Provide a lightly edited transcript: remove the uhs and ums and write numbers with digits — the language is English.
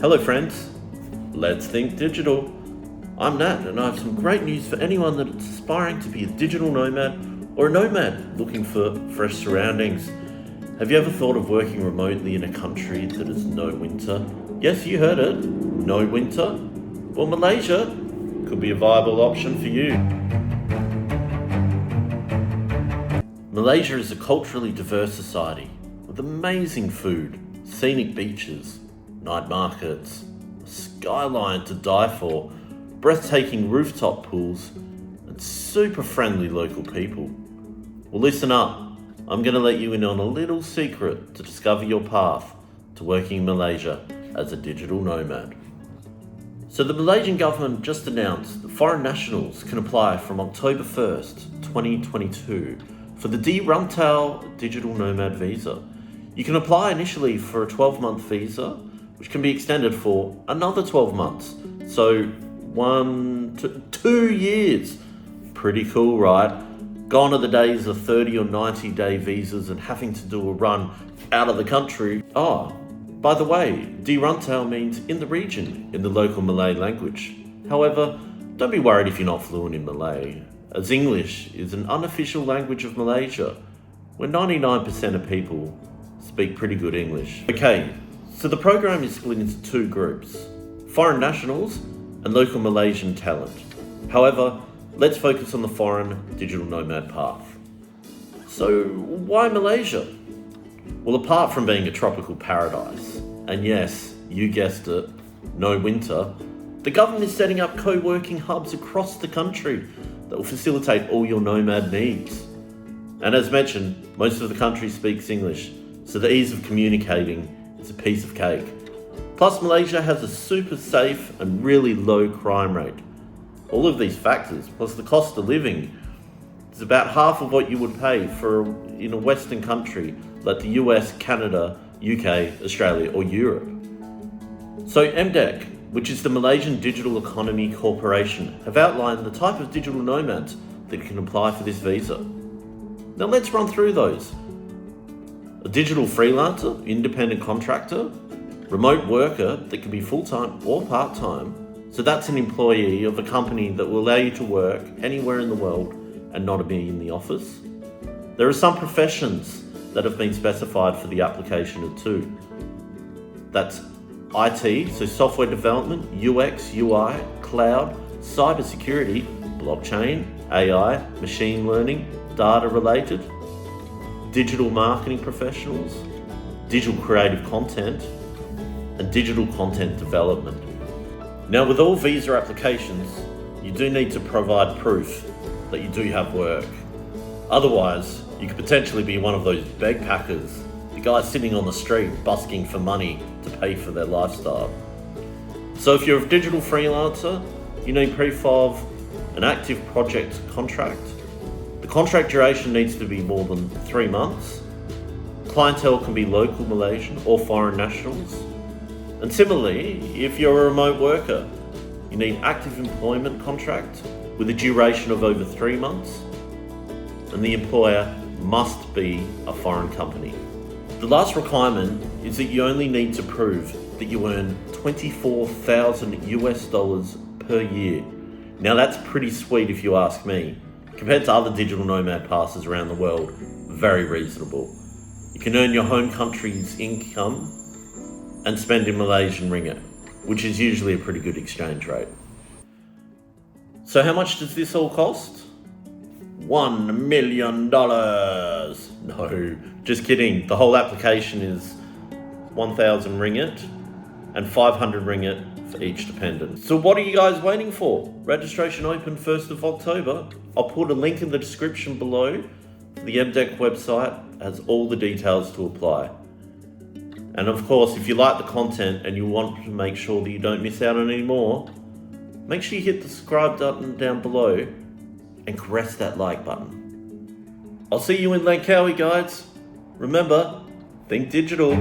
Hello friends, let's think digital. I'm Nat and I have some great news for anyone that is aspiring to be a digital nomad or a nomad looking for fresh surroundings. Have you ever thought of working remotely in a country that has no winter? Yes, you heard it, no winter. Well, Malaysia could be a viable option for you. Malaysia is a culturally diverse society with amazing food, scenic beaches, night markets, a skyline to die for, breathtaking rooftop pools, and super friendly local people. Well, listen up. I'm going to let you in on a little secret to discover your path to working in Malaysia as a digital nomad. So the Malaysian government just announced that foreign nationals can apply from October 1st, 2022 for the D-Rantau Digital Nomad Visa. You can apply initially for a 12-month visa, which can be extended for another 12 months. So 1 to 2 years. Pretty cool, right? Gone are the days of 30 or 90-day visas and having to do a run out of the country. Oh, by the way, D-Rantau means in the region in the local Malay language. However, don't be worried if you're not fluent in Malay, as English is an unofficial language of Malaysia, where 99% of people speak pretty good English. Okay, so the program is split into two groups, foreign nationals and local Malaysian talent. However, let's focus on the foreign digital nomad path. So why Malaysia? Well, apart from being a tropical paradise, and yes, you guessed it, no winter, the government is setting up co-working hubs across the country that will facilitate all your nomad needs. And as mentioned, most of the country speaks English, so the ease of communicating is a piece of cake. Plus, Malaysia has a super safe and really low crime rate. All of these factors, plus the cost of living, is about half of what you would pay in a Western country like the US, Canada, UK, Australia or Europe. So MDEC, which is the Malaysian Digital Economy Corporation, have outlined the type of digital nomads that can apply for this visa. Now let's run through those. A digital freelancer, independent contractor, remote worker that can be full-time or part-time. So that's an employee of a company that will allow you to work anywhere in the world and not be in the office. There are some professions that have been specified for the application of too. That's IT, so software development, UX, UI, cloud, cybersecurity, blockchain, AI, machine learning, data related, digital marketing professionals, digital creative content, and digital content development. Now, with all visa applications, you do need to provide proof that you do have work. Otherwise, you could potentially be one of those bagpackers, the guys sitting on the street busking for money to pay for their lifestyle. So if you're a digital freelancer, you need proof of an active project contract. The contract duration needs to be more than 3 months. Clientele can be local Malaysian or foreign nationals. And similarly, if you're a remote worker, you need active employment contract with a duration of over 3 months, and the employer must be a foreign company. The last requirement is that you only need to prove that you earn $24,000 per year. Now that's pretty sweet if you ask me. Compared to other digital nomad passes around the world, very reasonable. You can earn your home country's income and spend in Malaysian ringgit, which is usually a pretty good exchange rate. So how much does this all cost? $1 million. No, just kidding. The whole application is 1,000 ringgit and 500 ringgit for each dependent. So what are you guys waiting for? Registration opened 1st of October. I'll put a link in the description below. The MDEC website has all the details to apply. And of course, if you like the content and you want to make sure that you don't miss out on any more, make sure you hit the subscribe button down below and caress that like button. I'll see you in Langkawi, guys. Remember, think digital.